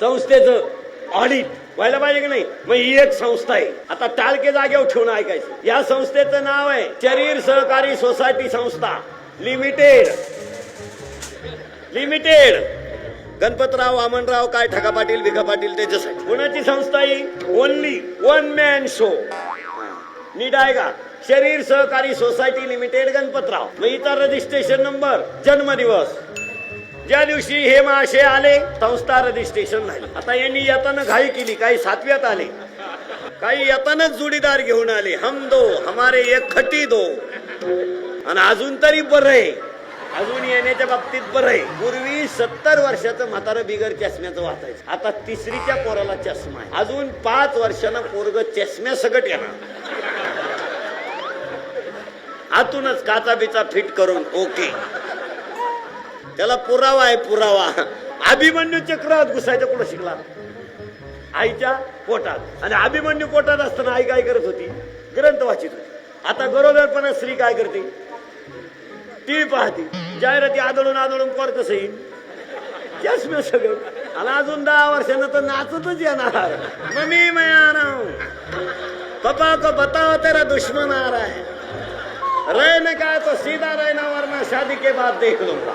संस्थेचं ऑडिट व्हायला पाहिजे की नाही. मग ही एक संस्था आहे. आता टाळके जागेवर ठेवून ऐकायचं. या संस्थेचं नाव आहे शरीर सहकारी सोसायटी संस्था लिमिटेड. गणपतराव वामनराव काय ठका पाटील भिका पाटील त्याच्यासाठी. कोणाची संस्था ही? Only one man show. नीट आहे का? शरीर सहकारी सोसायटी लिमिटेड गणपतराव. मग इथं रजिस्ट्रेशन नंबर, जन्मदिवस, ज्या दिवशी हे मासे आले संस्था रजिस्ट्रेशन झाली. आता यांनी येताना घाई केली. काही 7व्यात आले, काही येतानाच जोडीदार घेऊन आले. हम दो हमारे एक खटी दो. आणि अजून तरी बरं आहे, अजून येण्याच्या बाबतीत बरं आहे. पूर्वी 70 वर्षाचं म्हातारं बिगर चष्म्याचं वाचायचं. आता 3रीच्या पोराला चष्मा आहे. अजून 5 वर्षानं पोरग चष्म्या सगट येणार. आतूनच काचा बिचा फिट करून ओके. त्याला पुरावा आहे, पुरावा. अभिमन्यू चक्रात घुसायचं कुठं शिकला? आईच्या पोटात. आणि अभिमन्यू पोटात असताना आई काय करत होती? ग्रंथ वाचित होती. आता गरोदरपणा स्त्री काय करते? टीव्ही पाहते. जाहिराती आदळून पोर कसं येईल? चष्म्या सगळं. आणि अजून 10 वर्षानं तर नाचतच येणार. मम्मी मैं आ रहा हूं, पापा को बताओ तेरा दुश्मन आ रहा है. रहने का तो सीधा रहना, वरना शादी के बाद देख लूंगा.